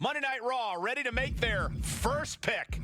Monday Night Raw ready to make their first pick.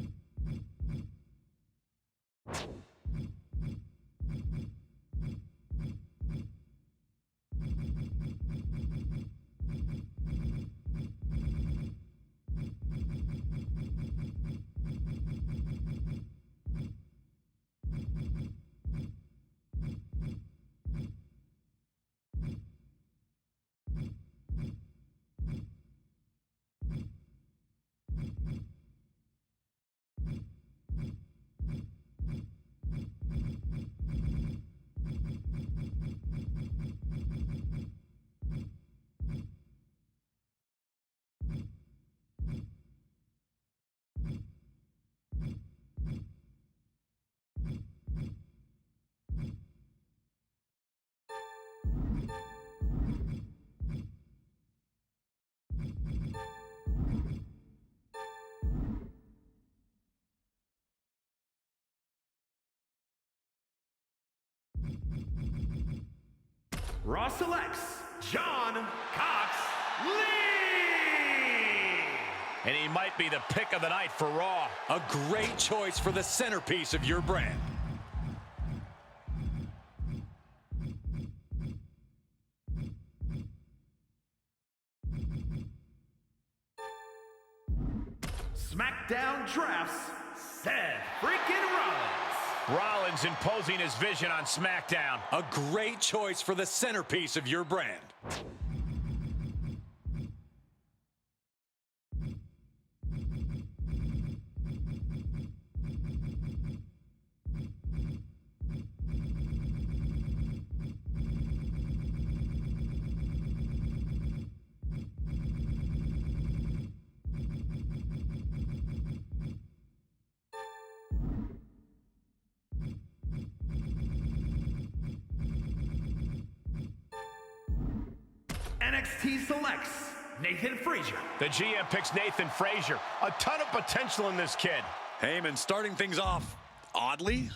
Raw selects John Cox Lee! And he might be the pick of the night for Raw. A great choice for the centerpiece of your brand. SmackDown drafts Seth freaking Rollins. Rollins imposing his vision on SmackDown. A great choice for the centerpiece of your brand. NXT selects Nathan Frazier. The GM picks Nathan Frazier. A ton of potential in this kid. Heyman starting things off oddly.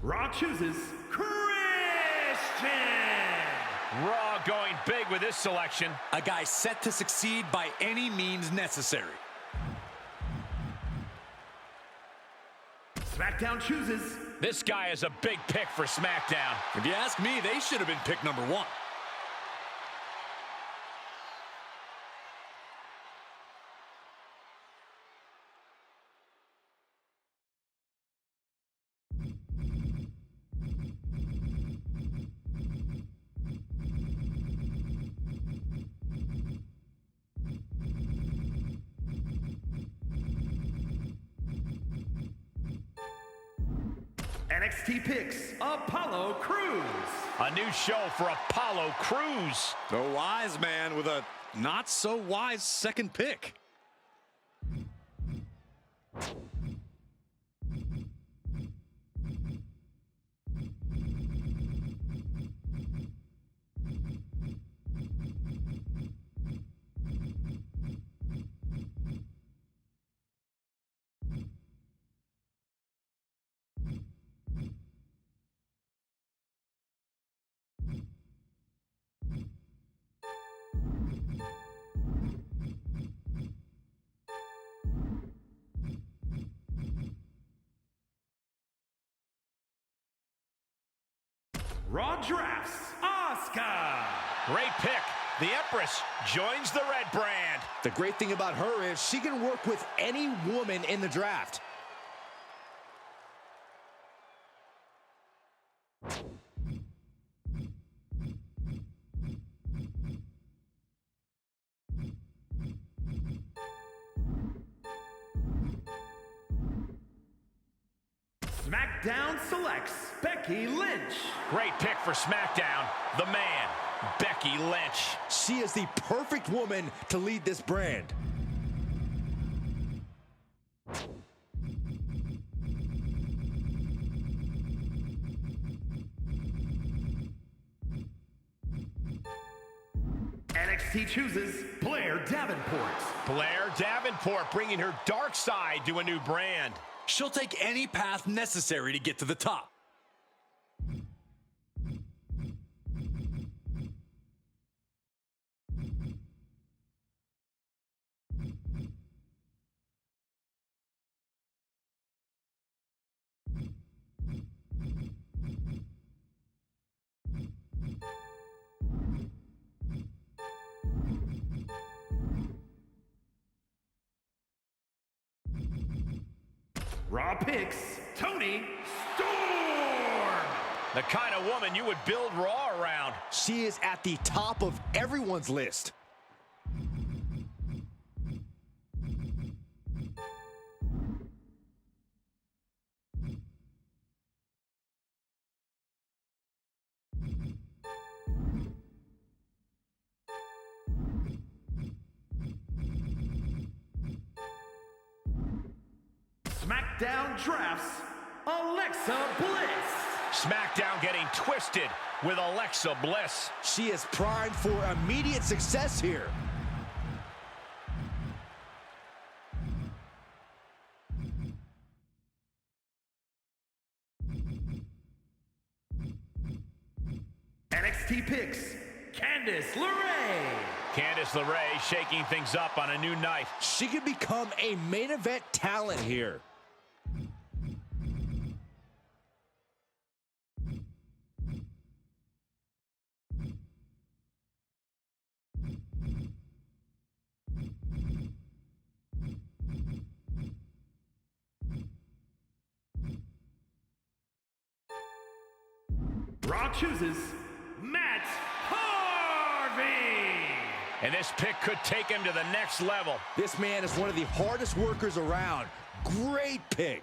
Raw chooses Christian. Raw going big with this selection. A guy set to succeed by any means necessary. SmackDown chooses. This guy is a big pick for SmackDown. If you ask me, they should have been pick number 1. NXT picks Apollo Crews. A new show for Apollo Crews. A wise man with a not so wise second pick. Raw drafts Asuka. Great pick. The Empress joins the red brand. The great thing about her is she can work with any woman in the draft. SmackDown selects Becky Lynch. Great pick for SmackDown. The man, Becky Lynch. She is the perfect woman to lead this brand. NXT chooses Blair Davenport. Blair Davenport bringing her dark side to a new brand. She'll take any path necessary to get to the top. Raw picks Toni Storm. The kind of woman you would build Raw around. She is at the top of everyone's list. SmackDown drafts Alexa Bliss. SmackDown getting twisted with Alexa Bliss. She is primed for immediate success here. NXT picks Candice LeRae. Candice LeRae shaking things up on a new night. She could become a main event talent here. Raw chooses Matt Harvey. And this pick could take him to the next level. This man is one of the hardest workers around. Great pick.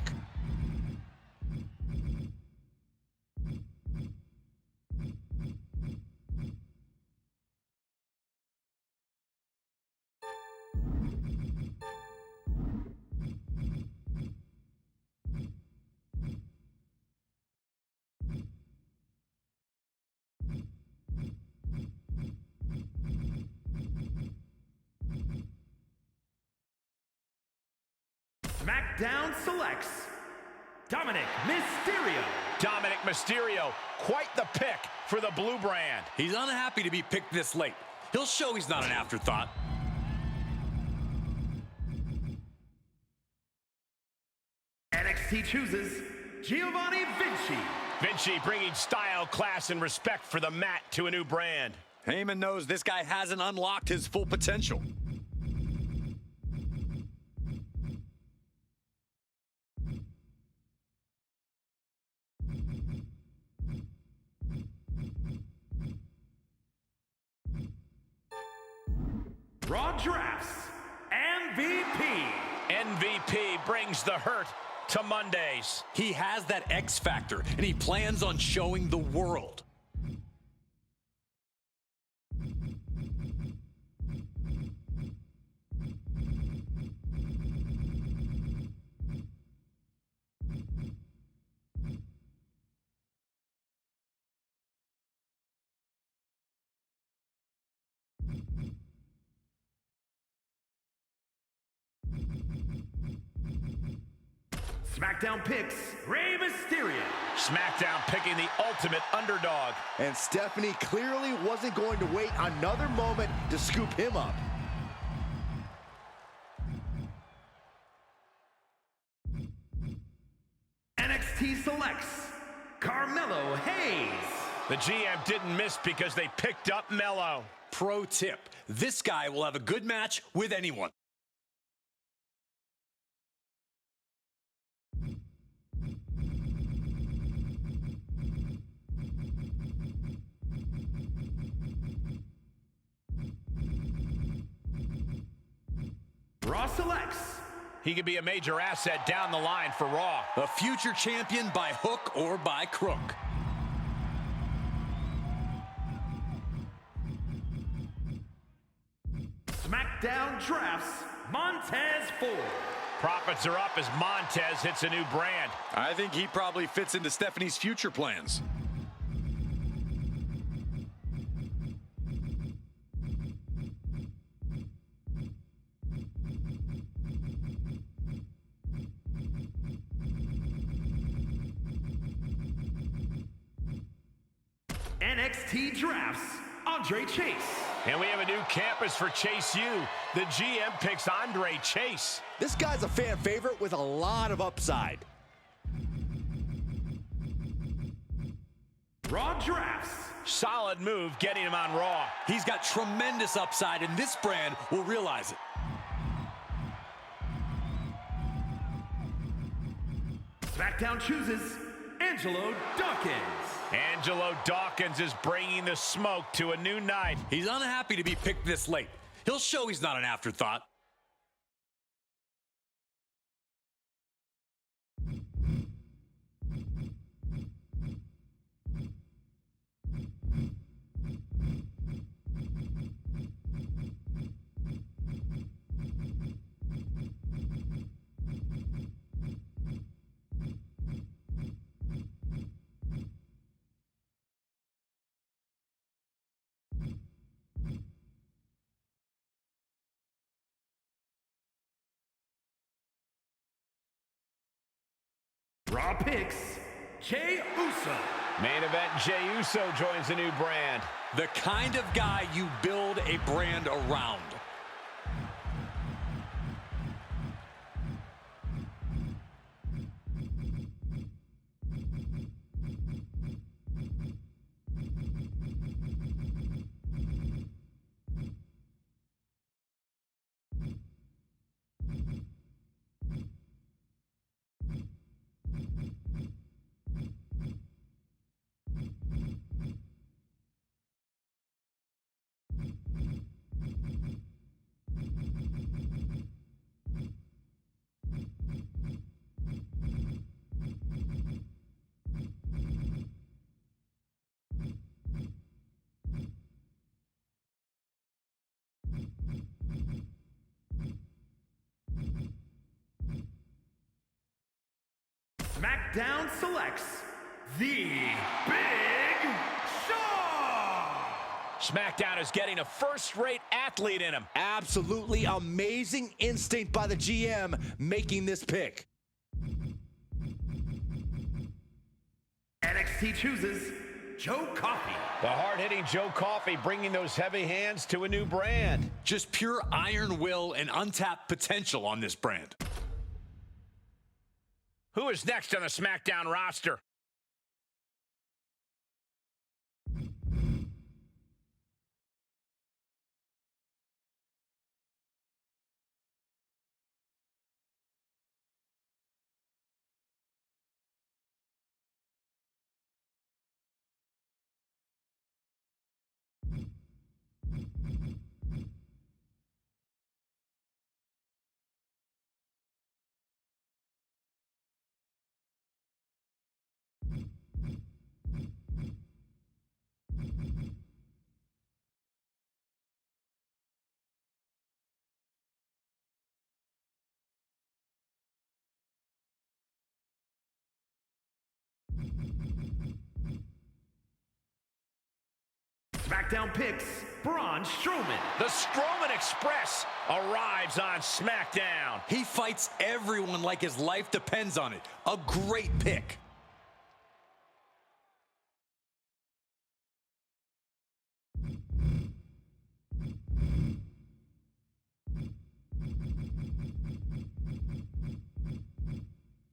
SmackDown selects Dominic Mysterio. Dominic Mysterio, quite the pick for the blue brand. He's unhappy to be picked this late. He'll show he's not an afterthought. NXT chooses Giovanni Vinci. Vinci bringing style, class, and respect for the mat to a new brand. Heyman knows this guy hasn't unlocked his full potential. Raw drafts MVP. MVP brings the hurt to Mondays. He has that X factor, and he plans on showing the world. SmackDown picks Rey Mysterio. SmackDown picking the ultimate underdog. And Stephanie clearly wasn't going to wait another moment to scoop him up. NXT selects Carmelo Hayes. The GM didn't miss because they picked up Mello. Pro tip, this guy will have a good match with anyone. Raw selects. He could be a major asset down the line for Raw. A future champion by hook or by crook. SmackDown drafts Montez Ford. Profits are up as Montez hits a new brand. I think he probably fits into Stephanie's future plans. NXT Drafts, Andre Chase. And we have a new campus for Chase U. The GM picks Andre Chase. This guy's a fan favorite with a lot of upside. Raw Drafts. Solid move getting him on Raw. He's got tremendous upside, and this brand will realize it. SmackDown chooses Angelo Dawkins. Angelo Dawkins is bringing the smoke to a new night. He's unhappy to be picked this late. He'll show he's not an afterthought. Raw picks, Jey Uso. Main event, Jey Uso joins a new brand. The kind of guy you build a brand around. SmackDown selects The Big Show. SmackDown is getting a first-rate athlete in him. Absolutely amazing instinct by the GM making this pick. NXT chooses Joe Coffey. The hard-hitting Joe Coffey bringing those heavy hands to a new brand. Just pure iron will and untapped potential on this brand. Who is next on the SmackDown roster? SmackDown picks Braun Strowman. The Strowman Express arrives on SmackDown. He fights everyone like his life depends on it. A great pick.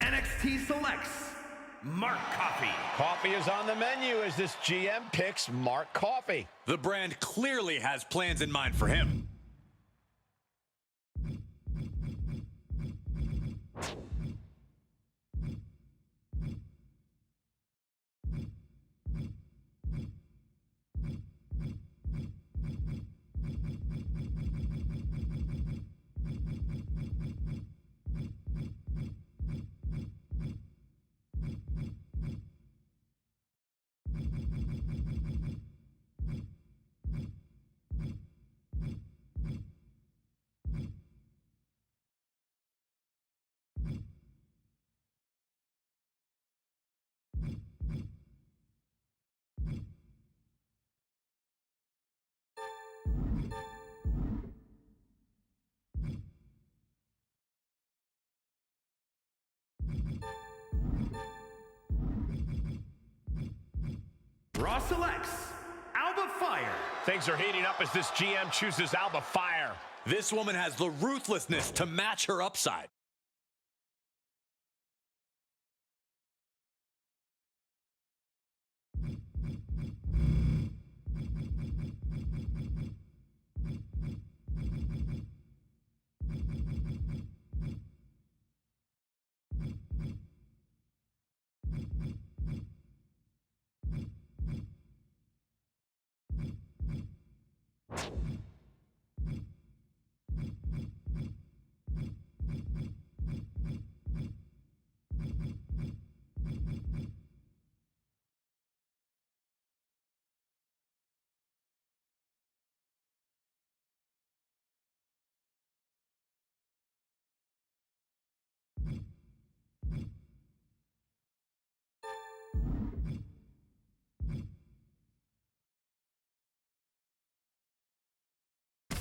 NXT selects Mark Coffey. Coffey is on the menu as this GM picks Mark Coffey. The brand clearly has plans in mind for him. Raw selects Alba Fire. Things are heating up as this GM chooses Alba Fire. This woman has the ruthlessness to match her upside.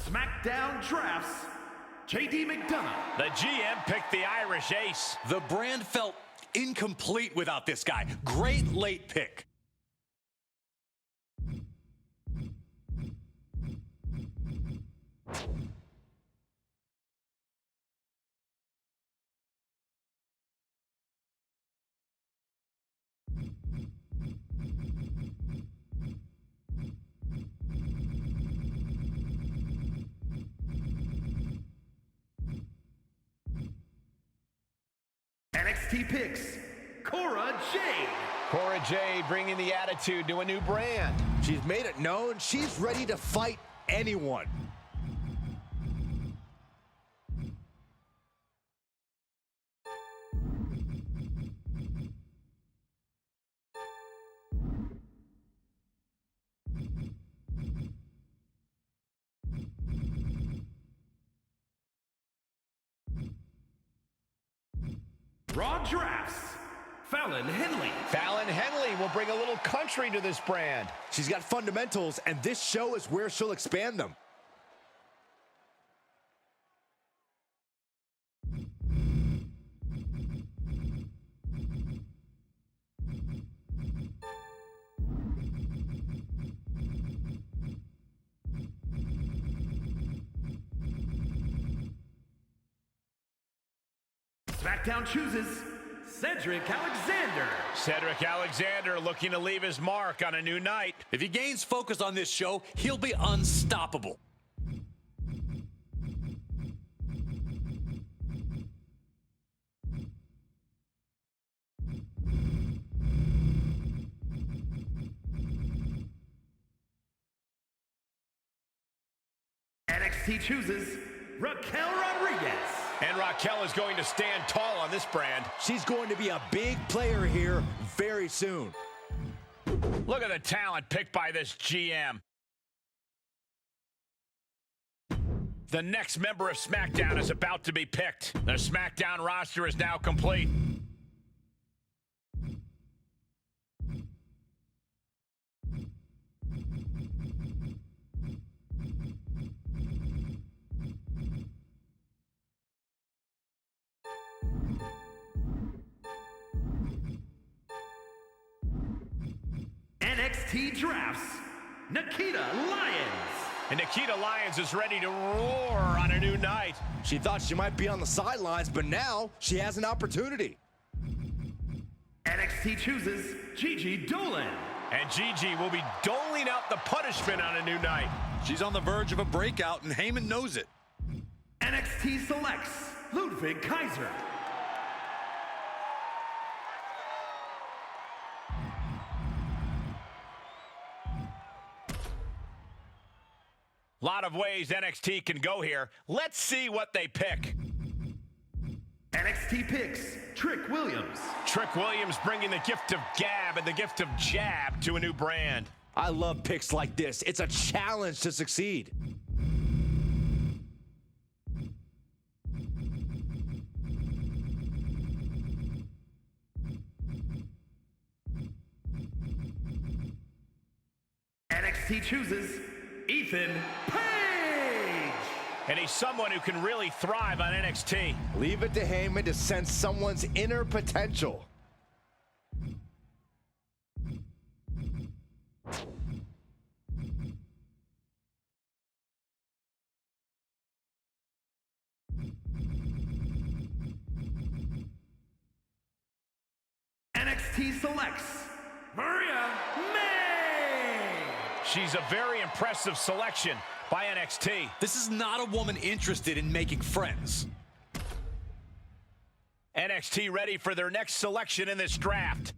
SmackDown Drafts, JD McDonough. The GM picked the Irish Ace. The brand felt incomplete without this guy. Great late pick. NXT picks, Cora Jade. Cora Jade bringing the attitude to a new brand. She's made it known she's ready to fight anyone. Raw Drafts, Fallon Henley. Fallon Henley will bring a little country to this brand. She's got fundamentals, and this show is where she'll expand them. SmackDown chooses Cedric Alexander. Cedric Alexander looking to leave his mark on a new night. If he gains focus on this show, he'll be unstoppable. NXT chooses Raquel Rodriguez. And Raquel is going to stand tall on this brand. She's going to be a big player here very soon. Look at the talent picked by this GM. The next member of SmackDown is about to be picked. The SmackDown roster is now complete. NXT Drafts, Nikita Lyons. And Nikita Lyons is ready to roar on a new night. She thought she might be on the sidelines, but now she has an opportunity. NXT chooses Gigi Dolan. And Gigi will be doling out the punishment on a new night. She's on the verge of a breakout, and Heyman knows it. NXT selects Ludwig Kaiser. Lot of ways NXT can go here. Let's see what they pick. NXT picks Trick Williams. Trick Williams bringing the gift of gab and the gift of jab to a new brand. I love picks like this. It's a challenge to succeed. NXT chooses Ethan Page. And he's someone who can really thrive on NXT. Leave it to Heyman to sense someone's inner potential. NXT selects Maria May. She's a very impressive selection by NXT. This is not a woman interested in making friends. NXT ready for their next selection in this draft.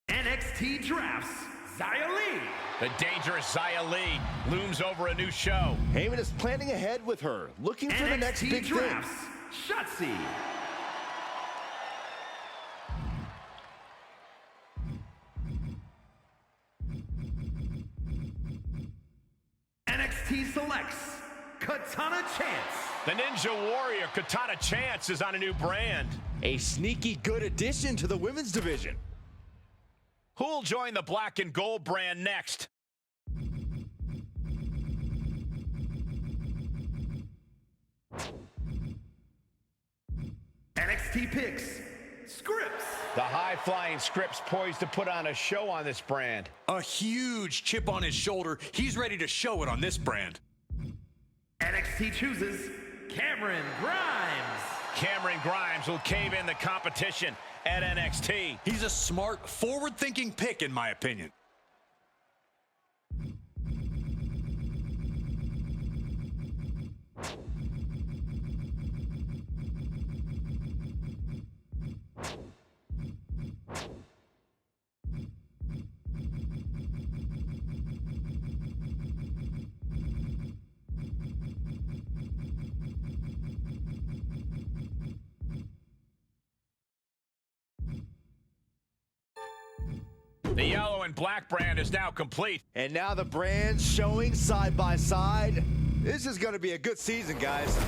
NXT drafts Xia Li. The dangerous Xia Li looms over a new show. Heyman is planning ahead with her, looking for the next NXT big thing. drafts Shotzi. NXT selects Katana Chance. The Ninja Warrior Katana Chance is on a new brand. A sneaky good addition to the women's division. Who'll join the black and gold brand next? NXT picks Scripps. The high-flying Scripps poised to put on a show on this brand. A huge chip on his shoulder. He's ready to show it on this brand. NXT chooses Cameron Grimes. Cameron Grimes will cave in the competition at NXT. He's a smart, forward-thinking pick, in my opinion. The yellow and black brand is now complete. And now the brands showing side by side. This is going to be a good season, guys.